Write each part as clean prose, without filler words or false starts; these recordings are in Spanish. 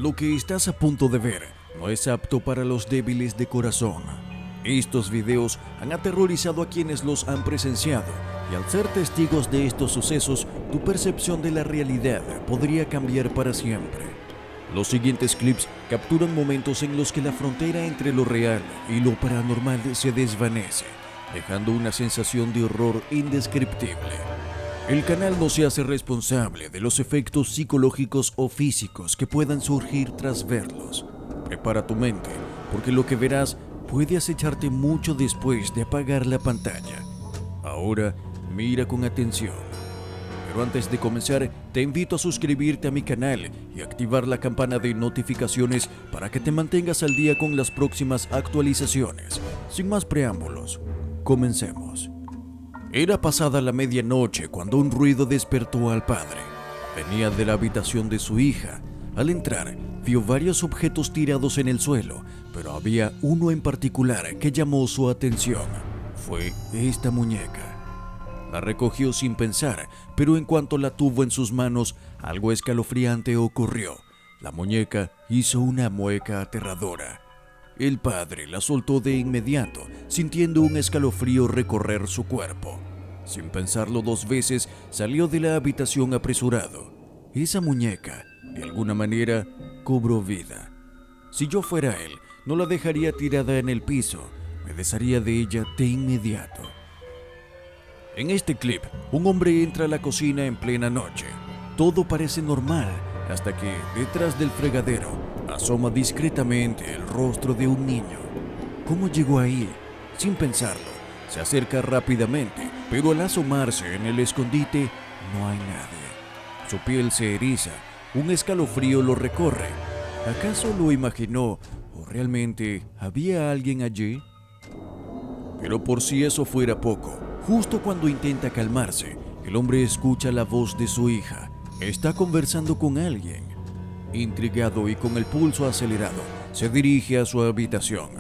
Lo que estás a punto de ver no es apto para los débiles de corazón. Estos videos han aterrorizado a quienes los han presenciado, y al ser testigos de estos sucesos, tu percepción de la realidad podría cambiar para siempre. Los siguientes clips capturan momentos en los que la frontera entre lo real y lo paranormal se desvanece, dejando una sensación de horror indescriptible. El canal no se hace responsable de los efectos psicológicos o físicos que puedan surgir tras verlos. Prepara tu mente, porque lo que verás puede acecharte mucho después de apagar la pantalla. Ahora, mira con atención. Pero antes de comenzar, te invito a suscribirte a mi canal y activar la campana de notificaciones para que te mantengas al día con las próximas actualizaciones. Sin más preámbulos, comencemos. Era pasada la medianoche cuando un ruido despertó al padre. Venía de la habitación de su hija. Al entrar, vio varios objetos tirados en el suelo, pero había uno en particular que llamó su atención. Fue esta muñeca. La recogió sin pensar, pero en cuanto la tuvo en sus manos, algo escalofriante ocurrió. La muñeca hizo una mueca aterradora. El padre la soltó de inmediato, sintiendo un escalofrío recorrer su cuerpo. Sin pensarlo dos veces, salió de la habitación apresurado. Esa muñeca, de alguna manera, cobró vida. Si yo fuera él, no la dejaría tirada en el piso, me desharía de ella de inmediato. En este clip, un hombre entra a la cocina en plena noche. Todo parece normal, hasta que, detrás del fregadero, asoma discretamente el rostro de un niño. ¿Cómo llegó ahí? Sin pensarlo, se acerca rápidamente, pero al asomarse en el escondite, no hay nadie. Su piel se eriza, un escalofrío lo recorre. ¿Acaso lo imaginó o realmente había alguien allí? Pero por si eso fuera poco, justo cuando intenta calmarse, el hombre escucha la voz de su hija. Está conversando con alguien. Intrigado y con el pulso acelerado, se dirige a su habitación.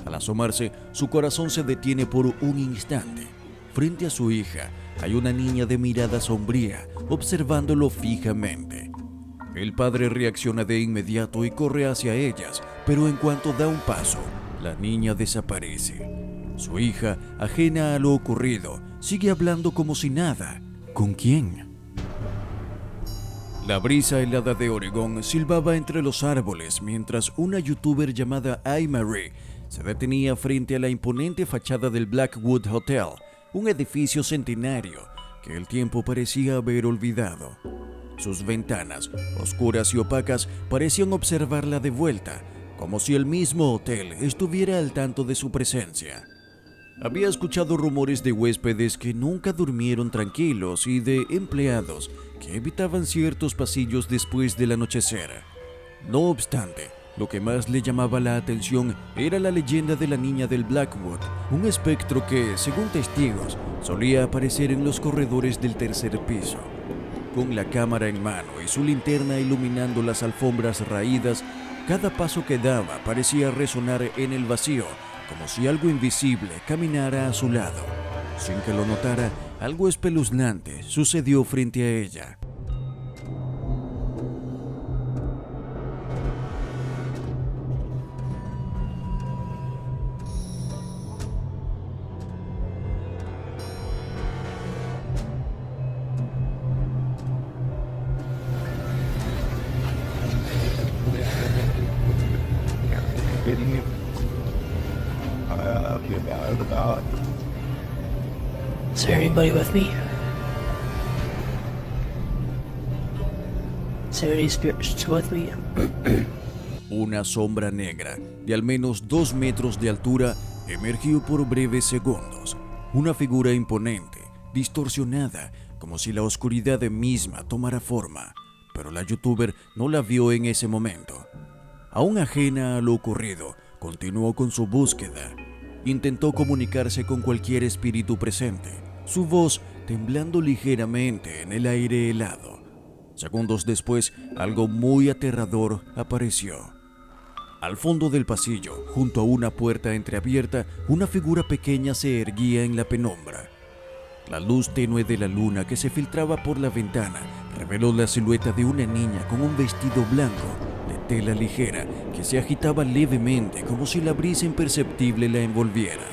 Al asomarse, su corazón se detiene por un instante. Frente a su hija, hay una niña de mirada sombría, observándolo fijamente. El padre reacciona de inmediato y corre hacia ellas, pero en cuanto da un paso, la niña desaparece. Su hija, ajena a lo ocurrido, sigue hablando como si nada. ¿Con quién? La brisa helada de Oregón silbaba entre los árboles mientras una youtuber llamada iMarie se detenía frente a la imponente fachada del Blackwood Hotel, un edificio centenario que el tiempo parecía haber olvidado. Sus ventanas, oscuras y opacas, parecían observarla de vuelta, como si el mismo hotel estuviera al tanto de su presencia. Había escuchado rumores de huéspedes que nunca durmieron tranquilos y de empleados que evitaban ciertos pasillos después del anochecer. No obstante, lo que más le llamaba la atención era la leyenda de la niña del Blackwood, un espectro que, según testigos, solía aparecer en los corredores del tercer piso. Con la cámara en mano y su linterna iluminando las alfombras raídas, cada paso que daba parecía resonar en el vacío, como si algo invisible caminara a su lado. Sin que lo notara, algo espeluznante sucedió frente a ella. Is there anybody with me? Is there any spirits with me? Una sombra negra de al menos 2 metros de altura emergió por breves segundos. Una figura imponente, distorsionada, como si la oscuridad misma tomara forma. Pero la youtuber no la vio en ese momento. Aún ajena a lo ocurrido, continuó con su búsqueda. Intentó comunicarse con cualquier espíritu presente, su voz temblando ligeramente en el aire helado. Segundos después, algo muy aterrador apareció. Al fondo del pasillo, junto a una puerta entreabierta, una figura pequeña se erguía en la penumbra. La luz tenue de la luna que se filtraba por la ventana reveló la silueta de una niña con un vestido blanco de tela ligera que se agitaba levemente como si la brisa imperceptible la envolviera.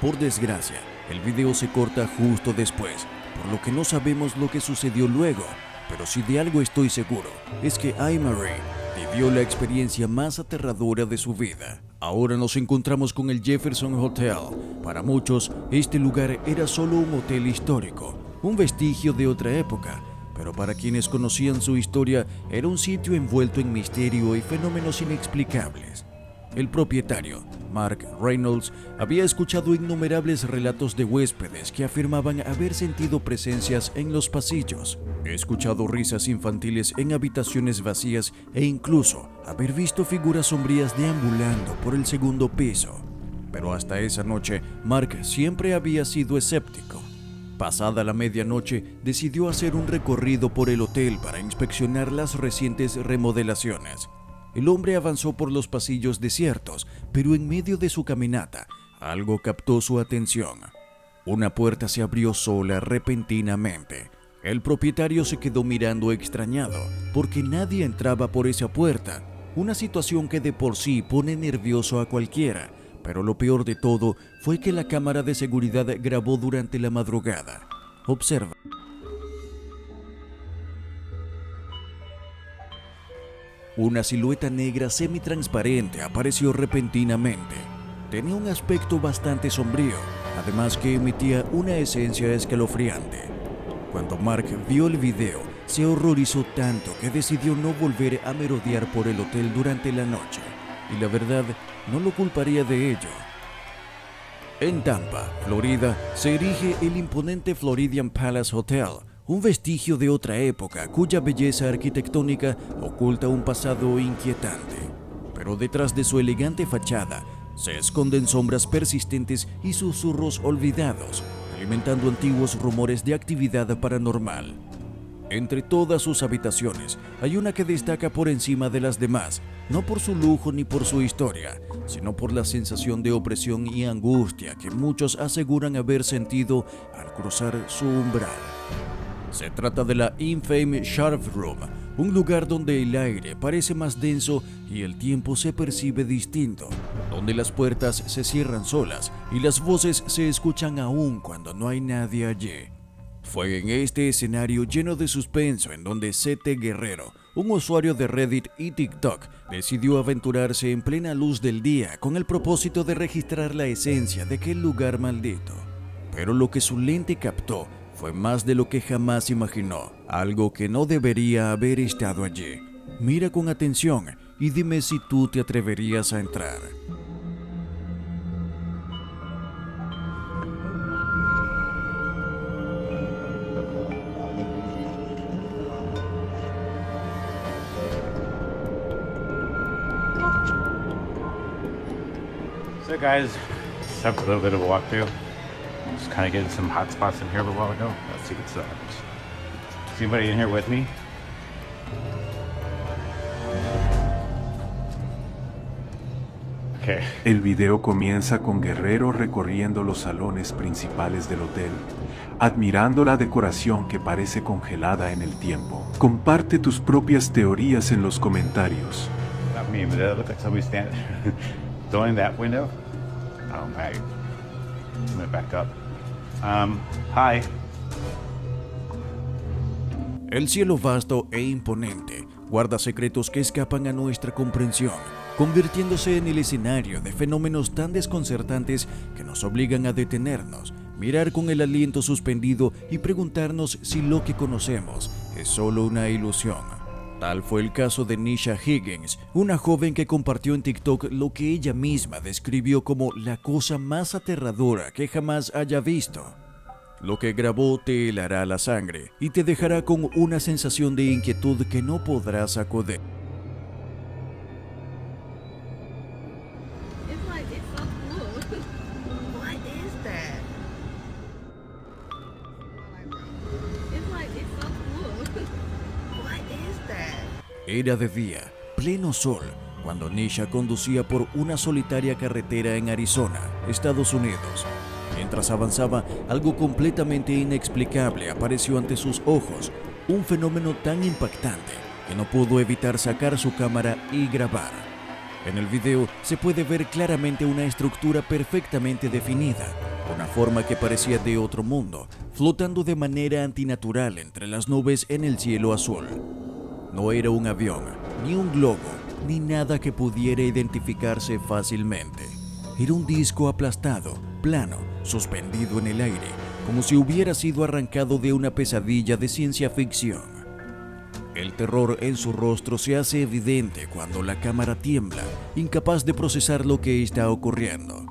Por desgracia, el video se corta justo después, por lo que no sabemos lo que sucedió luego, pero si de algo estoy seguro, es que Aymari vivió la experiencia más aterradora de su vida. Ahora nos encontramos con el Jefferson Hotel. Para muchos, este lugar era solo un hotel histórico, un vestigio de otra época, pero para quienes conocían su historia, era un sitio envuelto en misterio y fenómenos inexplicables. El propietario, Mark Reynolds, había escuchado innumerables relatos de huéspedes que afirmaban haber sentido presencias en los pasillos, escuchado risas infantiles en habitaciones vacías e incluso haber visto figuras sombrías deambulando por el segundo piso. Pero hasta esa noche, Mark siempre había sido escéptico. Pasada la medianoche, decidió hacer un recorrido por el hotel para inspeccionar las recientes remodelaciones. El hombre avanzó por los pasillos desiertos, pero en medio de su caminata, algo captó su atención. Una puerta se abrió sola repentinamente. El propietario se quedó mirando extrañado, porque nadie entraba por esa puerta, una situación que de por sí pone nervioso a cualquiera, pero lo peor de todo fue que la cámara de seguridad grabó durante la madrugada. Observa. Una silueta negra semitransparente apareció repentinamente. Tenía un aspecto bastante sombrío, además que emitía una esencia escalofriante. Cuando Mark vio el video, se horrorizó tanto que decidió no volver a merodear por el hotel durante la noche. Y la verdad, no lo culparía de ello. En Tampa, Florida, se erige el imponente Floridian Palace Hotel, un vestigio de otra época cuya belleza arquitectónica oculta un pasado inquietante. Pero detrás de su elegante fachada se esconden sombras persistentes y susurros olvidados, alimentando antiguos rumores de actividad paranormal. Entre todas sus habitaciones hay una que destaca por encima de las demás, no por su lujo ni por su historia, sino por la sensación de opresión y angustia que muchos aseguran haber sentido al cruzar su umbral. Se trata de la infame Sharp Room, un lugar donde el aire parece más denso y el tiempo se percibe distinto, donde las puertas se cierran solas y las voces se escuchan aún cuando no hay nadie allí. Fue en este escenario lleno de suspenso en donde C.T. Guerrero, un usuario de Reddit y TikTok, decidió aventurarse en plena luz del día con el propósito de registrar la esencia de aquel lugar maldito. Pero lo que su lente captó fue más de lo que jamás imaginó, algo que no debería haber estado allí. Mira con atención y dime si tú te atreverías a entrar. So guys, just have a little bit of a walkthrough. Just kind of getting some hot spots in here a while ago. Let's see what's up. Is anybody in here with me? Okay. El video comienza con Guerrero recorriendo los salones principales del hotel, admirando la decoración que parece congelada en el tiempo. Comparte tus propias teorías en los comentarios. Not me, but that looks like somebody standing in that window. Oh my. I'm gonna back up. Hi. El cielo vasto e imponente guarda secretos que escapan a nuestra comprensión, convirtiéndose en el escenario de fenómenos tan desconcertantes que nos obligan a detenernos, mirar con el aliento suspendido y preguntarnos si lo que conocemos es solo una ilusión. Tal fue el caso de Nisha Higgins, una joven que compartió en TikTok lo que ella misma describió como la cosa más aterradora que jamás haya visto. Lo que grabó te helará la sangre y te dejará con una sensación de inquietud que no podrás sacudir. It's like, it's so cool. What is that? It's like, it's so cool. What is that? Era de día, pleno sol, cuando Nisha conducía por una solitaria carretera en Arizona, Estados Unidos. Mientras avanzaba, algo completamente inexplicable apareció ante sus ojos, un fenómeno tan impactante que no pudo evitar sacar su cámara y grabar. En el video se puede ver claramente una estructura perfectamente definida, una forma que parecía de otro mundo, flotando de manera antinatural entre las nubes en el cielo azul. No era un avión, ni un globo, ni nada que pudiera identificarse fácilmente. Era un disco aplastado, plano, suspendido en el aire, como si hubiera sido arrancado de una pesadilla de ciencia ficción. El terror en su rostro se hace evidente cuando la cámara tiembla, incapaz de procesar lo que está ocurriendo.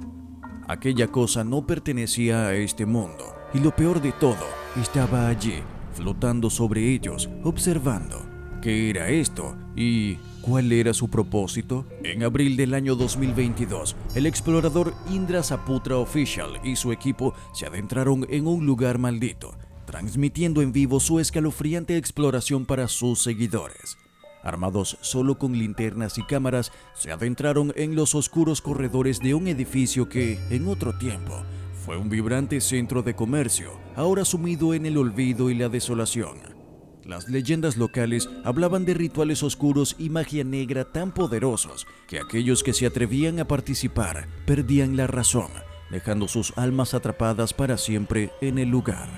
Aquella cosa no pertenecía a este mundo, y lo peor de todo, estaba allí, flotando sobre ellos, observando. ¿Qué era esto? ¿Y cuál era su propósito? En abril del año 2022, el explorador Indra Saputra Official y su equipo se adentraron en un lugar maldito, transmitiendo en vivo su escalofriante exploración para sus seguidores. Armados solo con linternas y cámaras, se adentraron en los oscuros corredores de un edificio que, en otro tiempo, fue un vibrante centro de comercio, ahora sumido en el olvido y la desolación. Las leyendas locales hablaban de rituales oscuros y magia negra tan poderosos que aquellos que se atrevían a participar perdían la razón, dejando sus almas atrapadas para siempre en el lugar.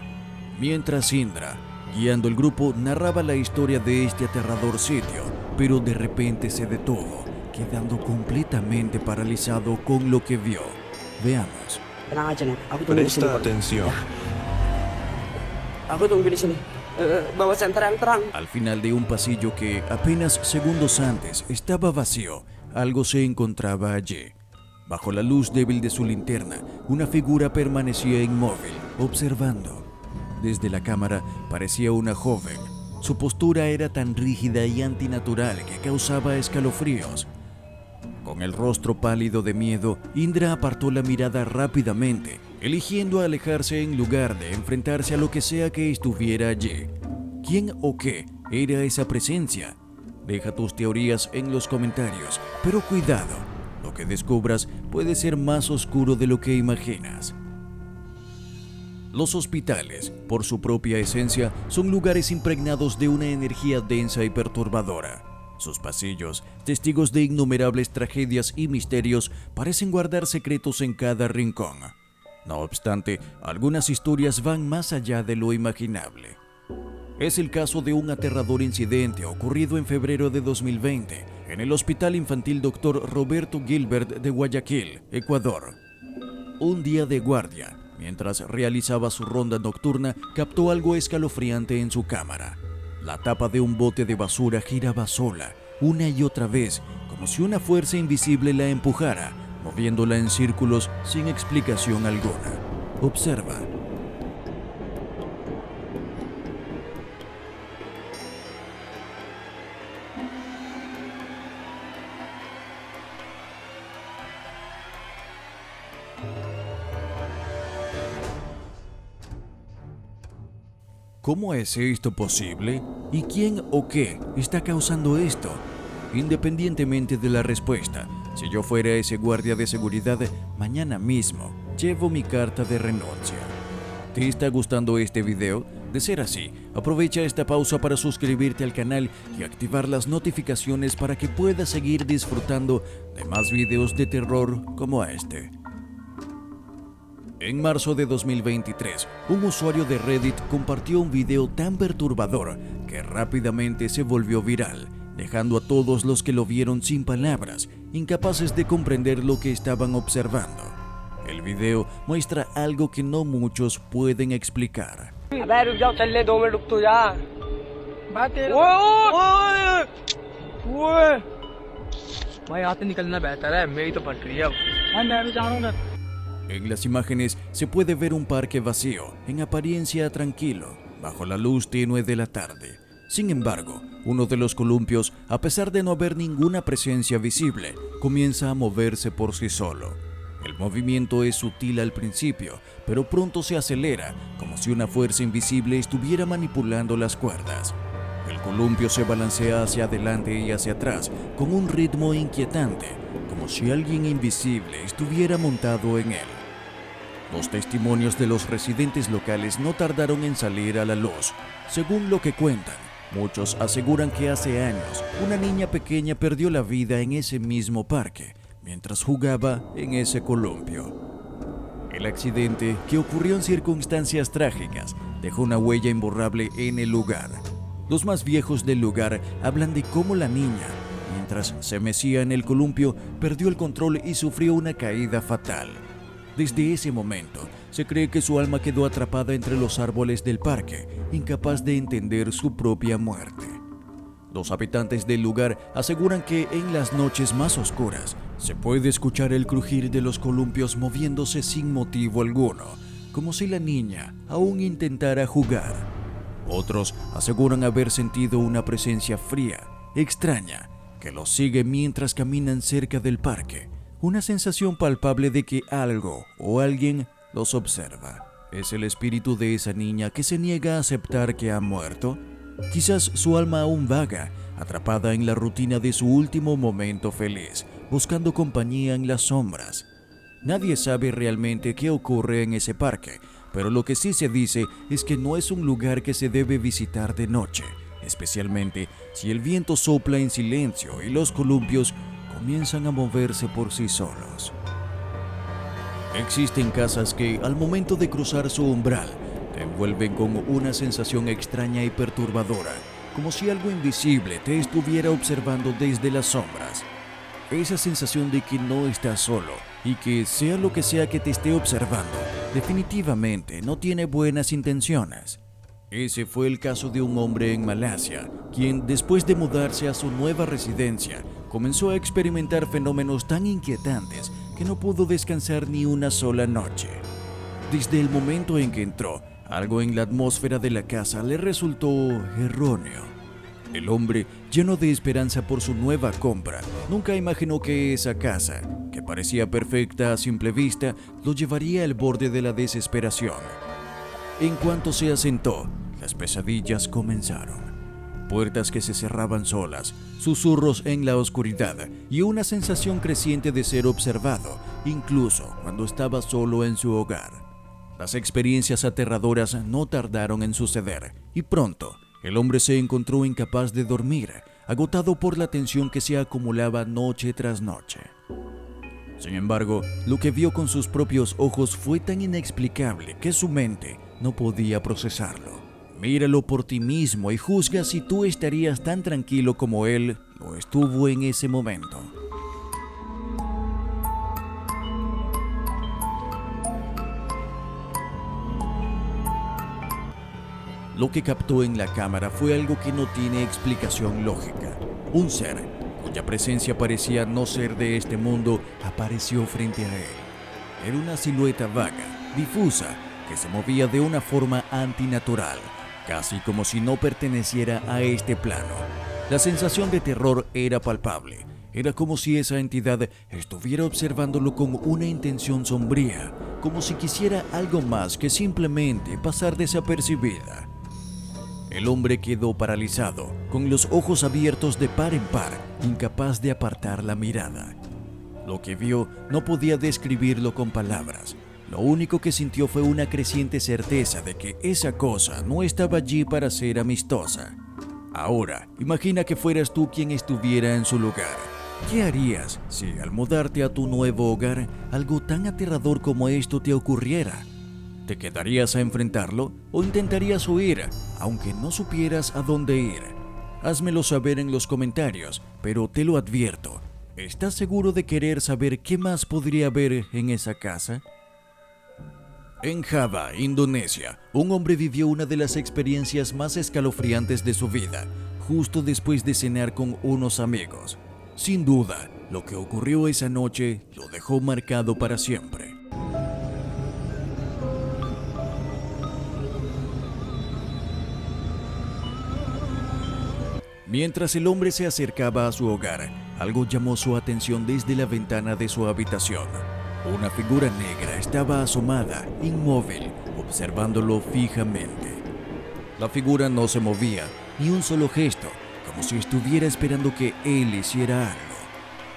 Mientras Indra, guiando el grupo, narraba la historia de este aterrador sitio, pero de repente se detuvo, quedando completamente paralizado con lo que vio. Veamos. Tenang aja nih, aku tunggu di sini. Presta atención. Aku tunggu di sini. Bawa senter yang terang. Al final de un pasillo que apenas segundos antes estaba vacío, algo se encontraba allí. Bajo la luz débil de su linterna, una figura permanecía inmóvil, observando. Desde la cámara parecía una joven. Su postura era tan rígida y antinatural que causaba escalofríos. Con el rostro pálido de miedo, Indra apartó la mirada rápidamente, eligiendo alejarse en lugar de enfrentarse a lo que sea que estuviera allí. ¿Quién o qué era esa presencia? Deja tus teorías en los comentarios, pero cuidado, lo que descubras puede ser más oscuro de lo que imaginas. Los hospitales, por su propia esencia, son lugares impregnados de una energía densa y perturbadora. Sus pasillos, testigos de innumerables tragedias y misterios, parecen guardar secretos en cada rincón. No obstante, algunas historias van más allá de lo imaginable. Es el caso de un aterrador incidente ocurrido en febrero de 2020 en el Hospital Infantil Dr. Roberto Gilbert de Guayaquil, Ecuador. Un día de guardia, mientras realizaba su ronda nocturna, captó algo escalofriante en su cámara. La tapa de un bote de basura giraba sola, una y otra vez, como si una fuerza invisible la empujara, moviéndola en círculos sin explicación alguna. Observa. ¿Cómo es esto posible? ¿Y quién o qué está causando esto? Independientemente de la respuesta, si yo fuera ese guardia de seguridad, mañana mismo llevo mi carta de renuncia. ¿Te está gustando este video? De ser así, aprovecha esta pausa para suscribirte al canal y activar las notificaciones para que puedas seguir disfrutando de más videos de terror como este. En marzo de 2023, un usuario de Reddit compartió un video tan perturbador que rápidamente se volvió viral, dejando a todos los que lo vieron sin palabras, incapaces de comprender lo que estaban observando. El video muestra algo que no muchos pueden explicar. अबे रुक जाओ चल ले 2 मिनट रुक तो जा ओए भाई यहाँ से निकलना बेहतर है मेरी तो पट रही है अब मैं भी जा रहा हूँ En las imágenes se puede ver un parque vacío, en apariencia tranquilo, bajo la luz tenue de la tarde. Sin embargo, uno de los columpios, a pesar de no haber ninguna presencia visible, comienza a moverse por sí solo. El movimiento es sutil al principio, pero pronto se acelera, como si una fuerza invisible estuviera manipulando las cuerdas. El columpio se balancea hacia adelante y hacia atrás, con un ritmo inquietante, como si alguien invisible estuviera montado en él. Los testimonios de los residentes locales no tardaron en salir a la luz. Según lo que cuentan, Muchos aseguran que hace años una niña pequeña perdió la vida en ese mismo parque mientras jugaba en ese columpio. El accidente, que ocurrió en circunstancias trágicas, dejó una huella imborrable en el lugar. Los más viejos del lugar hablan de cómo la niña, mientras se mecía en el columpio, perdió el control y sufrió una caída fatal. Desde ese momento, se cree que su alma quedó atrapada entre los árboles del parque, incapaz de entender su propia muerte. Los habitantes del lugar aseguran que en las noches más oscuras se puede escuchar el crujir de los columpios moviéndose sin motivo alguno, como si la niña aún intentara jugar. Otros aseguran haber sentido una presencia fría, extraña, que los sigue mientras caminan cerca del parque, una sensación palpable de que algo o alguien los observa. ¿Es el espíritu de esa niña que se niega a aceptar que ha muerto? Quizás su alma aún vaga, atrapada en la rutina de su último momento feliz, buscando compañía en las sombras. Nadie sabe realmente qué ocurre en ese parque, pero lo que sí se dice es que no es un lugar que se debe visitar de noche, especialmente si el viento sopla en silencio y los columpios comienzan a moverse por sí solos. Existen casas que, al momento de cruzar su umbral, te envuelven con una sensación extraña y perturbadora, como si algo invisible te estuviera observando desde las sombras. Esa sensación de que no estás solo y que, sea lo que sea que te esté observando, definitivamente no tiene buenas intenciones. Ese fue el caso de un hombre en Malasia, quien, después de mudarse a su nueva residencia, comenzó a experimentar fenómenos tan inquietantes que no pudo descansar ni una sola noche. Desde el momento en que entró, algo en la atmósfera de la casa le resultó erróneo. El hombre, lleno de esperanza por su nueva compra, nunca imaginó que esa casa, que parecía perfecta a simple vista, lo llevaría al borde de la desesperación. En cuanto se asentó, las pesadillas comenzaron. Puertas que se cerraban solas, susurros en la oscuridad y una sensación creciente de ser observado, incluso cuando estaba solo en su hogar. Las experiencias aterradoras no tardaron en suceder, y pronto el hombre se encontró incapaz de dormir, agotado por la tensión que se acumulaba noche tras noche. Sin embargo, lo que vio con sus propios ojos fue tan inexplicable que su mente no podía procesarlo. Míralo por ti mismo y juzga si tú estarías tan tranquilo como él lo estuvo en ese momento. Lo que captó en la cámara fue algo que no tiene explicación lógica. Un ser, cuya presencia parecía no ser de este mundo, apareció frente a él. Era una silueta vaga, difusa, que se movía de una forma antinatural, casi como si no perteneciera a este plano. La sensación de terror era palpable. Era como si esa entidad estuviera observándolo con una intención sombría, como si quisiera algo más que simplemente pasar desapercibida. El hombre quedó paralizado, con los ojos abiertos de par en par, incapaz de apartar la mirada. Lo que vio no podía describirlo con palabras. Lo único que sintió fue una creciente certeza de que esa cosa no estaba allí para ser amistosa. Ahora, imagina que fueras tú quien estuviera en su lugar. ¿Qué harías si, al mudarte a tu nuevo hogar, algo tan aterrador como esto te ocurriera? ¿Te quedarías a enfrentarlo o intentarías huir, aunque no supieras a dónde ir? Házmelo saber en los comentarios, pero te lo advierto, ¿estás seguro de querer saber qué más podría haber en esa casa? En Java, Indonesia, un hombre vivió una de las experiencias más escalofriantes de su vida, justo después de cenar con unos amigos. Sin duda, lo que ocurrió esa noche lo dejó marcado para siempre. Mientras el hombre se acercaba a su hogar, algo llamó su atención desde la ventana de su habitación. Una figura negra estaba asomada, inmóvil, observándolo fijamente. La figura no se movía, ni un solo gesto, como si estuviera esperando que él hiciera algo.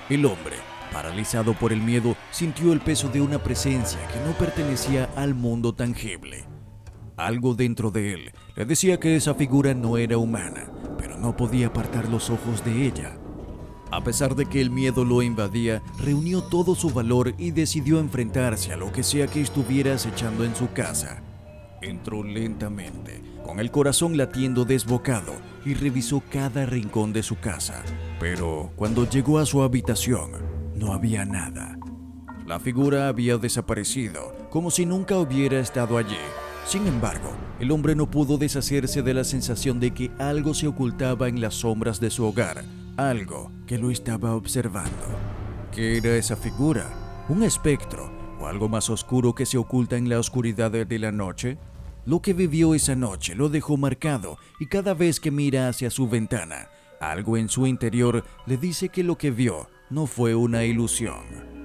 El hombre, paralizado por el miedo, sintió el peso de una presencia que no pertenecía al mundo tangible. Algo dentro de él le decía que esa figura no era humana, pero no podía apartar los ojos de ella. A pesar de que el miedo lo invadía, reunió todo su valor y decidió enfrentarse a lo que sea que estuviera acechando en su casa. Entró lentamente, con el corazón latiendo desbocado, y revisó cada rincón de su casa. Pero cuando llegó a su habitación, no había nada. La figura había desaparecido, como si nunca hubiera estado allí. Sin embargo, el hombre no pudo deshacerse de la sensación de que algo se ocultaba en las sombras de su hogar, algo que lo estaba observando. ¿Qué era esa figura? ¿Un espectro o algo más oscuro que se oculta en la oscuridad de la noche? Lo que vivió esa noche lo dejó marcado y cada vez que mira hacia su ventana, algo en su interior le dice que lo que vio no fue una ilusión.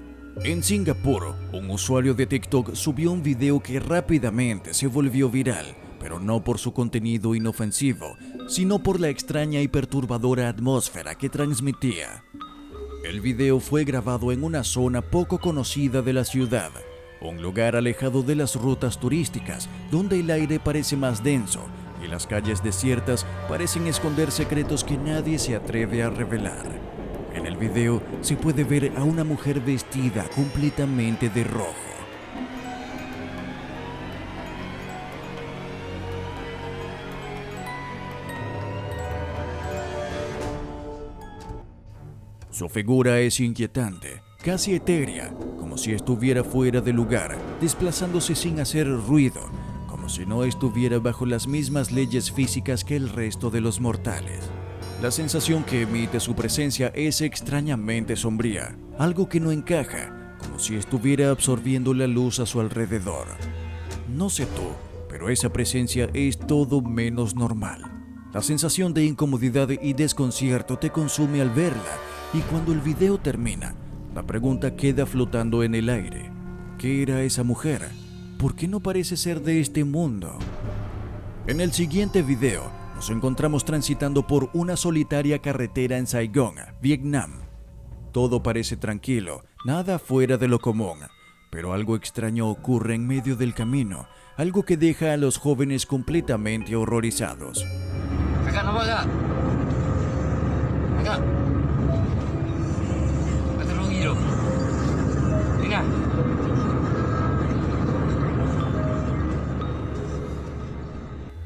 En Singapur, un usuario de TikTok subió un video que rápidamente se volvió viral, pero no por su contenido inofensivo, sino por la extraña y perturbadora atmósfera que transmitía. El video fue grabado en una zona poco conocida de la ciudad, un lugar alejado de las rutas turísticas, donde el aire parece más denso y las calles desiertas parecen esconder secretos que nadie se atreve a revelar. En el video se puede ver a una mujer vestida completamente de rojo. Su figura es inquietante, casi etérea, como si estuviera fuera de lugar, desplazándose sin hacer ruido, como si no estuviera bajo las mismas leyes físicas que el resto de los mortales. La sensación que emite su presencia es extrañamente sombría, algo que no encaja, como si estuviera absorbiendo la luz a su alrededor. No sé tú, pero esa presencia es todo menos normal. La sensación de incomodidad y desconcierto te consume al verla, y cuando el video termina, la pregunta queda flotando en el aire. ¿Qué era esa mujer? ¿Por qué no parece ser de este mundo? En el siguiente video, nos encontramos transitando por una solitaria carretera en Saigón, Vietnam. Todo parece tranquilo, nada fuera de lo común, pero algo extraño ocurre en medio del camino, algo que deja a los jóvenes completamente horrorizados.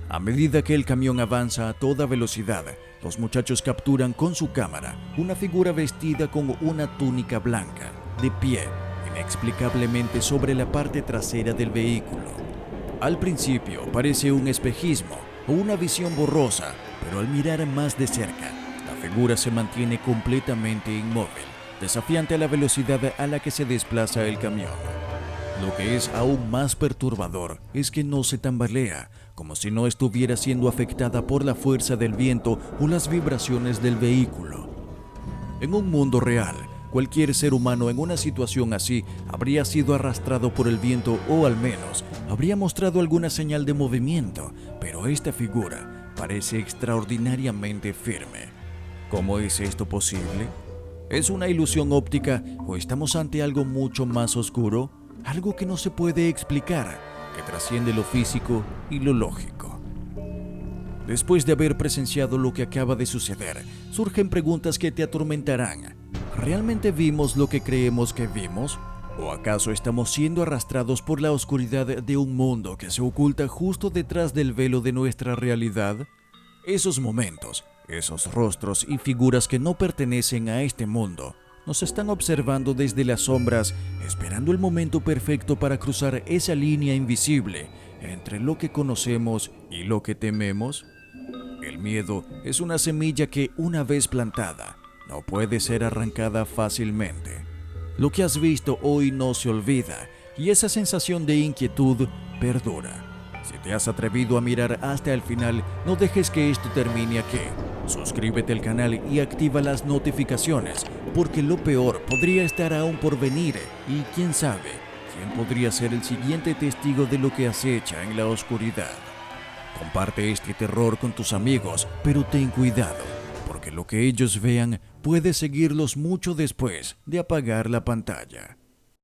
A medida que el camión avanza a toda velocidad, los muchachos capturan con su cámara una figura vestida con una túnica blanca, de pie, inexplicablemente sobre la parte trasera del vehículo. Al principio parece un espejismo o una visión borrosa, pero al mirar más de cerca, la figura se mantiene completamente inmóvil, desafiante a la velocidad a la que se desplaza el camión. Lo que es aún más perturbador es que no se tambalea, como si no estuviera siendo afectada por la fuerza del viento o las vibraciones del vehículo. En un mundo real, cualquier ser humano en una situación así habría sido arrastrado por el viento o al menos habría mostrado alguna señal de movimiento, pero esta figura parece extraordinariamente firme. ¿Cómo es esto posible? ¿Es una ilusión óptica o estamos ante algo mucho más oscuro? Algo que no se puede explicar, que trasciende lo físico y lo lógico. Después de haber presenciado lo que acaba de suceder, surgen preguntas que te atormentarán. ¿Realmente vimos lo que creemos que vimos? ¿O acaso estamos siendo arrastrados por la oscuridad de un mundo que se oculta justo detrás del velo de nuestra realidad? Esos momentos, esos rostros y figuras que no pertenecen a este mundo, nos están observando desde las sombras, esperando el momento perfecto para cruzar esa línea invisible entre lo que conocemos y lo que tememos. El miedo es una semilla que, una vez plantada, no puede ser arrancada fácilmente. Lo que has visto hoy no se olvida y esa sensación de inquietud perdura. Si te has atrevido a mirar hasta el final, no dejes que esto termine aquí. Suscríbete al canal y activa las notificaciones, porque lo peor podría estar aún por venir y quién sabe, quién podría ser el siguiente testigo de lo que acecha en la oscuridad. Comparte este terror con tus amigos, pero ten cuidado, porque lo que ellos vean puede seguirlos mucho después de apagar la pantalla.